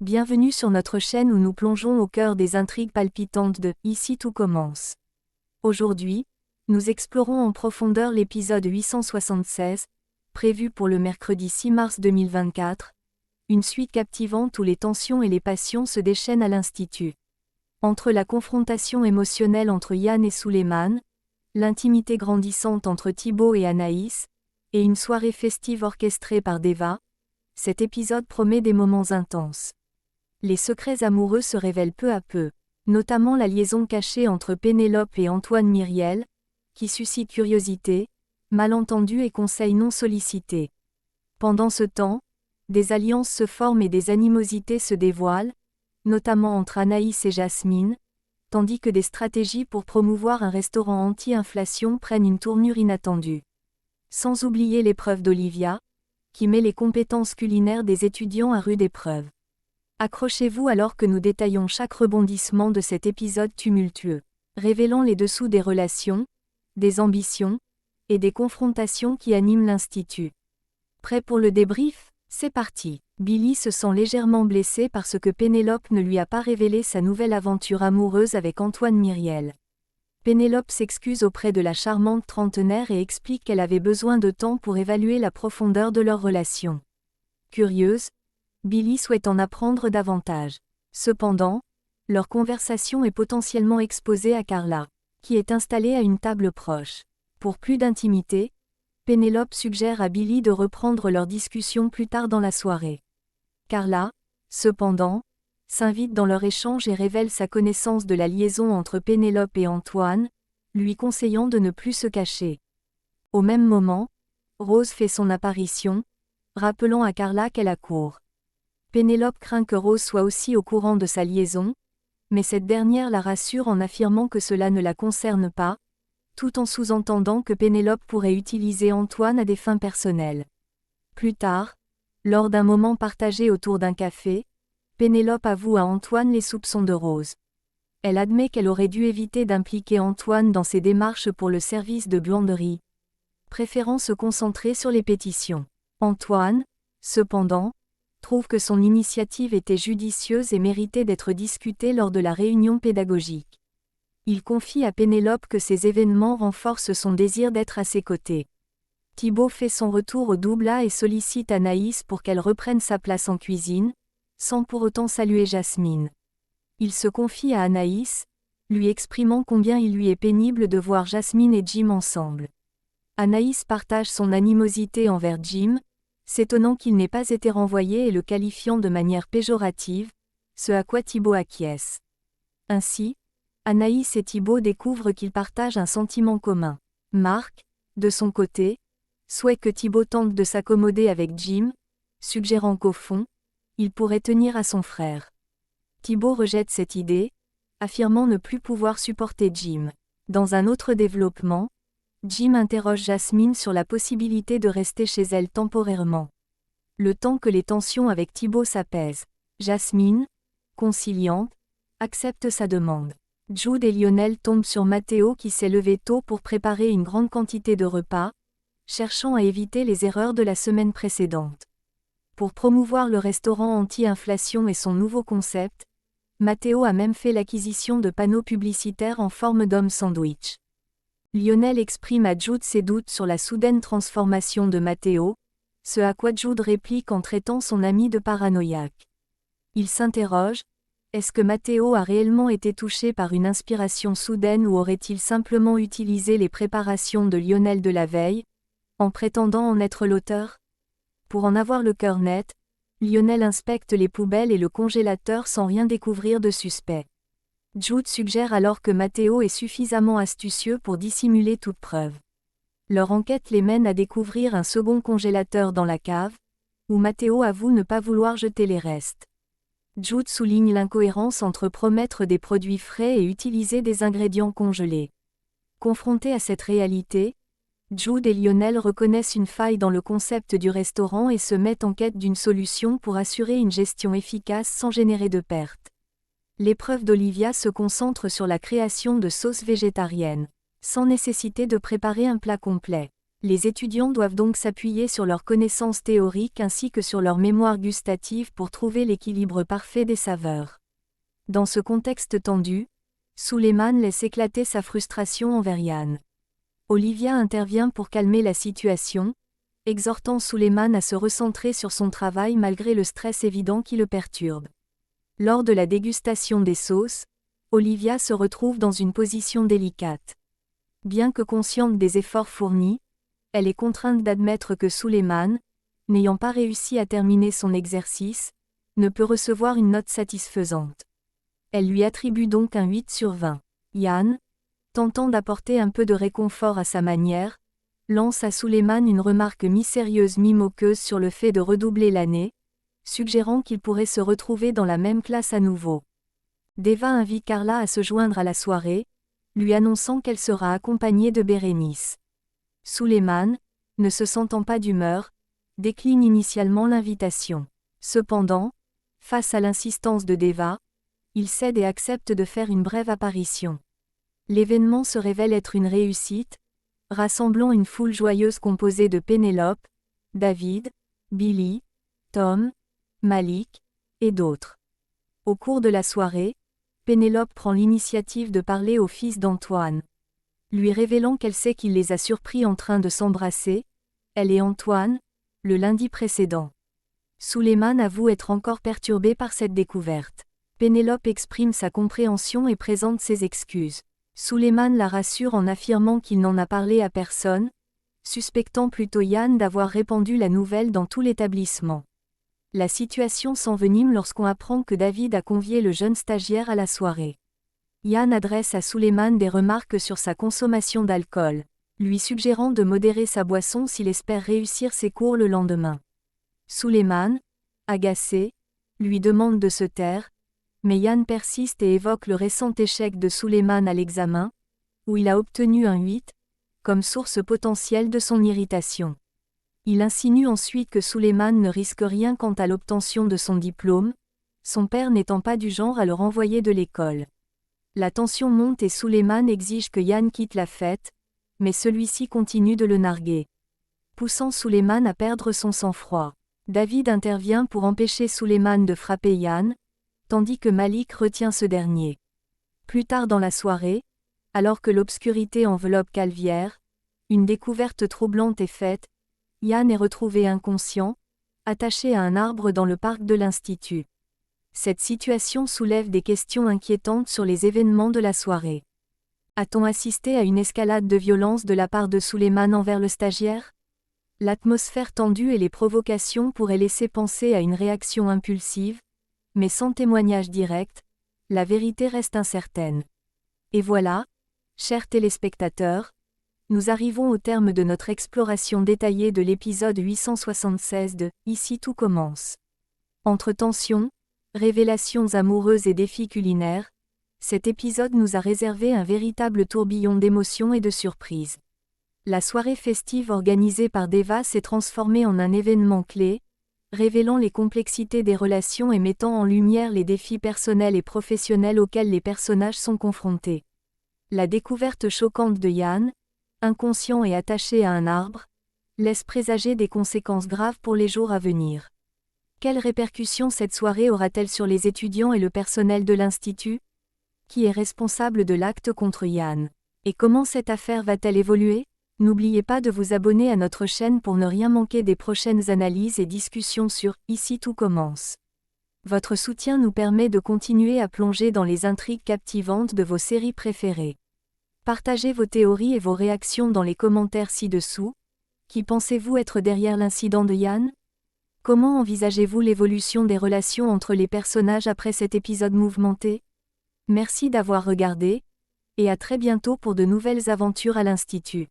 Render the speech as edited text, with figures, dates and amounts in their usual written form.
Bienvenue sur notre chaîne où nous plongeons au cœur des intrigues palpitantes de « Ici tout commence ». Aujourd'hui, nous explorons en profondeur l'épisode 876, prévu pour le mercredi 6 mars 2024, une suite captivante où les tensions et les passions se déchaînent à l'Institut. Entre la confrontation émotionnelle entre Yann et Suleiman, l'intimité grandissante entre Thibaut et Anaïs, et une soirée festive orchestrée par Deva, cet épisode promet des moments intenses. Les secrets amoureux se révèlent peu à peu, notamment la liaison cachée entre Pénélope et Antoine Myriel, qui suscite curiosité, malentendus et conseils non sollicités. Pendant ce temps, des alliances se forment et des animosités se dévoilent, notamment entre Anaïs et Jasmine, tandis que des stratégies pour promouvoir un restaurant anti-inflation prennent une tournure inattendue. Sans oublier l'épreuve d'Olivia, qui met les compétences culinaires des étudiants à rude épreuve. Accrochez-vous alors que nous détaillons chaque rebondissement de cet épisode tumultueux, révélant les dessous des relations, des ambitions, et des confrontations qui animent l'Institut. Prêt pour le débrief? C'est parti. Billy se sent légèrement blessé parce que Pénélope ne lui a pas révélé sa nouvelle aventure amoureuse avec Antoine Myriel. Pénélope s'excuse auprès de la charmante trentenaire et explique qu'elle avait besoin de temps pour évaluer la profondeur de leur relation. Curieuse, Billy souhaite en apprendre davantage. Cependant, leur conversation est potentiellement exposée à Carla, qui est installée à une table proche. Pour plus d'intimité, Pénélope suggère à Billy de reprendre leur discussion plus tard dans la soirée. Carla, cependant, s'invite dans leur échange et révèle sa connaissance de la liaison entre Pénélope et Antoine, lui conseillant de ne plus se cacher. Au même moment, Rose fait son apparition, rappelant à Carla qu'elle accourt. Pénélope craint que Rose soit aussi au courant de sa liaison, mais cette dernière la rassure en affirmant que cela ne la concerne pas, tout en sous-entendant que Pénélope pourrait utiliser Antoine à des fins personnelles. Plus tard, lors d'un moment partagé autour d'un café, Pénélope avoue à Antoine les soupçons de Rose. Elle admet qu'elle aurait dû éviter d'impliquer Antoine dans ses démarches pour le service de buanderie, préférant se concentrer sur les pétitions. Antoine, cependant, trouve que son initiative était judicieuse et méritait d'être discutée lors de la réunion pédagogique. Il confie à Pénélope que ces événements renforcent son désir d'être à ses côtés. Thibaut fait son retour au double A et sollicite Anaïs pour qu'elle reprenne sa place en cuisine, sans pour autant saluer Jasmine. Il se confie à Anaïs, lui exprimant combien il lui est pénible de voir Jasmine et Jim ensemble. Anaïs partage son animosité envers Jim, s'étonnant qu'il n'ait pas été renvoyé et le qualifiant de manière péjorative, ce à quoi Thibaut acquiesce. Ainsi, Anaïs et Thibaut découvrent qu'ils partagent un sentiment commun. Marc, de son côté, souhaite que Thibaut tente de s'accommoder avec Jim, suggérant qu'au fond, il pourrait tenir à son frère. Thibaut rejette cette idée, affirmant ne plus pouvoir supporter Jim. Dans un autre développement, Jim interroge Jasmine sur la possibilité de rester chez elle temporairement. Le temps que les tensions avec Thibaut s'apaisent, Jasmine, conciliante, accepte sa demande. Jude et Lionel tombent sur Matteo qui s'est levé tôt pour préparer une grande quantité de repas, cherchant à éviter les erreurs de la semaine précédente. Pour promouvoir le restaurant anti-inflation et son nouveau concept, Matteo a même fait l'acquisition de panneaux publicitaires en forme d'homme sandwich. Lionel exprime à Jude ses doutes sur la soudaine transformation de Matteo, ce à quoi Jude réplique en traitant son ami de paranoïaque. Il s'interroge, est-ce que Matteo a réellement été touché par une inspiration soudaine ou aurait-il simplement utilisé les préparations de Lionel de la veille, en prétendant en être l'auteur? Pour en avoir le cœur net, Lionel inspecte les poubelles et le congélateur sans rien découvrir de suspect. Jude suggère alors que Matteo est suffisamment astucieux pour dissimuler toute preuve. Leur enquête les mène à découvrir un second congélateur dans la cave, où Matteo avoue ne pas vouloir jeter les restes. Jude souligne l'incohérence entre promettre des produits frais et utiliser des ingrédients congelés. Confrontés à cette réalité, Jude et Lionel reconnaissent une faille dans le concept du restaurant et se mettent en quête d'une solution pour assurer une gestion efficace sans générer de pertes. L'épreuve d'Olivia se concentre sur la création de sauces végétariennes, sans nécessité de préparer un plat complet. Les étudiants doivent donc s'appuyer sur leurs connaissances théoriques ainsi que sur leur mémoire gustative pour trouver l'équilibre parfait des saveurs. Dans ce contexte tendu, Suleiman laisse éclater sa frustration envers Yann. Olivia intervient pour calmer la situation, exhortant Suleiman à se recentrer sur son travail malgré le stress évident qui le perturbe. Lors de la dégustation des sauces, Olivia se retrouve dans une position délicate. Bien que consciente des efforts fournis, elle est contrainte d'admettre que Suleiman, n'ayant pas réussi à terminer son exercice, ne peut recevoir une note satisfaisante. Elle lui attribue donc un 8 sur 20. Yann, tentant d'apporter un peu de réconfort à sa manière, lance à Suleiman une remarque mi-sérieuse mi-moqueuse sur le fait de redoubler l'année, suggérant qu'il pourrait se retrouver dans la même classe à nouveau. Deva invite Carla à se joindre à la soirée, lui annonçant qu'elle sera accompagnée de Bérénice. Suleiman, ne se sentant pas d'humeur, décline initialement l'invitation. Cependant, face à l'insistance de Deva, il cède et accepte de faire une brève apparition. L'événement se révèle être une réussite, rassemblant une foule joyeuse composée de Pénélope, David, Billy, Tom, Malik, et d'autres. Au cours de la soirée, Pénélope prend l'initiative de parler au fils d'Antoine. Lui révélant qu'elle sait qu'il les a surpris en train de s'embrasser, elle et Antoine, le lundi précédent. Suleiman avoue être encore perturbé par cette découverte. Pénélope exprime sa compréhension et présente ses excuses. Suleiman la rassure en affirmant qu'il n'en a parlé à personne, suspectant plutôt Yann d'avoir répandu la nouvelle dans tout l'établissement. La situation s'envenime lorsqu'on apprend que David a convié le jeune stagiaire à la soirée. Yann adresse à Suleiman des remarques sur sa consommation d'alcool, lui suggérant de modérer sa boisson s'il espère réussir ses cours le lendemain. Suleiman, agacé, lui demande de se taire, mais Yann persiste et évoque le récent échec de Suleiman à l'examen, où il a obtenu un 8, comme source potentielle de son irritation. Il insinue ensuite que Suleiman ne risque rien quant à l'obtention de son diplôme, son père n'étant pas du genre à le renvoyer de l'école. La tension monte et Suleiman exige que Yann quitte la fête, mais celui-ci continue de le narguer, poussant Suleiman à perdre son sang-froid. David intervient pour empêcher Suleiman de frapper Yann, tandis que Malik retient ce dernier. Plus tard dans la soirée, alors que l'obscurité enveloppe Calvière, une découverte troublante est faite, Yann est retrouvé inconscient, attaché à un arbre dans le parc de l'Institut. Cette situation soulève des questions inquiétantes sur les événements de la soirée. A-t-on assisté à une escalade de violence de la part de Suleiman envers le stagiaire ? L'atmosphère tendue et les provocations pourraient laisser penser à une réaction impulsive, mais sans témoignage direct, la vérité reste incertaine. Et voilà, chers téléspectateurs, nous arrivons au terme de notre exploration détaillée de l'épisode 876 de « Ici tout commence ». Entre tensions, révélations amoureuses et défis culinaires, cet épisode nous a réservé un véritable tourbillon d'émotions et de surprises. La soirée festive organisée par Deva s'est transformée en un événement clé, révélant les complexités des relations et mettant en lumière les défis personnels et professionnels auxquels les personnages sont confrontés. La découverte choquante de Yann, inconscient et attaché à un arbre, laisse présager des conséquences graves pour les jours à venir. Quelles répercussions cette soirée aura-t-elle sur les étudiants et le personnel de l'Institut ? Qui est responsable de l'acte contre Yann ? Et comment cette affaire va-t-elle évoluer ? N'oubliez pas de vous abonner à notre chaîne pour ne rien manquer des prochaines analyses et discussions sur « Ici tout commence ». Votre soutien nous permet de continuer à plonger dans les intrigues captivantes de vos séries préférées. Partagez vos théories et vos réactions dans les commentaires ci-dessous. Qui pensez-vous être derrière l'incident de Yann ? Comment envisagez-vous l'évolution des relations entre les personnages après cet épisode mouvementé ? Merci d'avoir regardé, et à très bientôt pour de nouvelles aventures à l'Institut.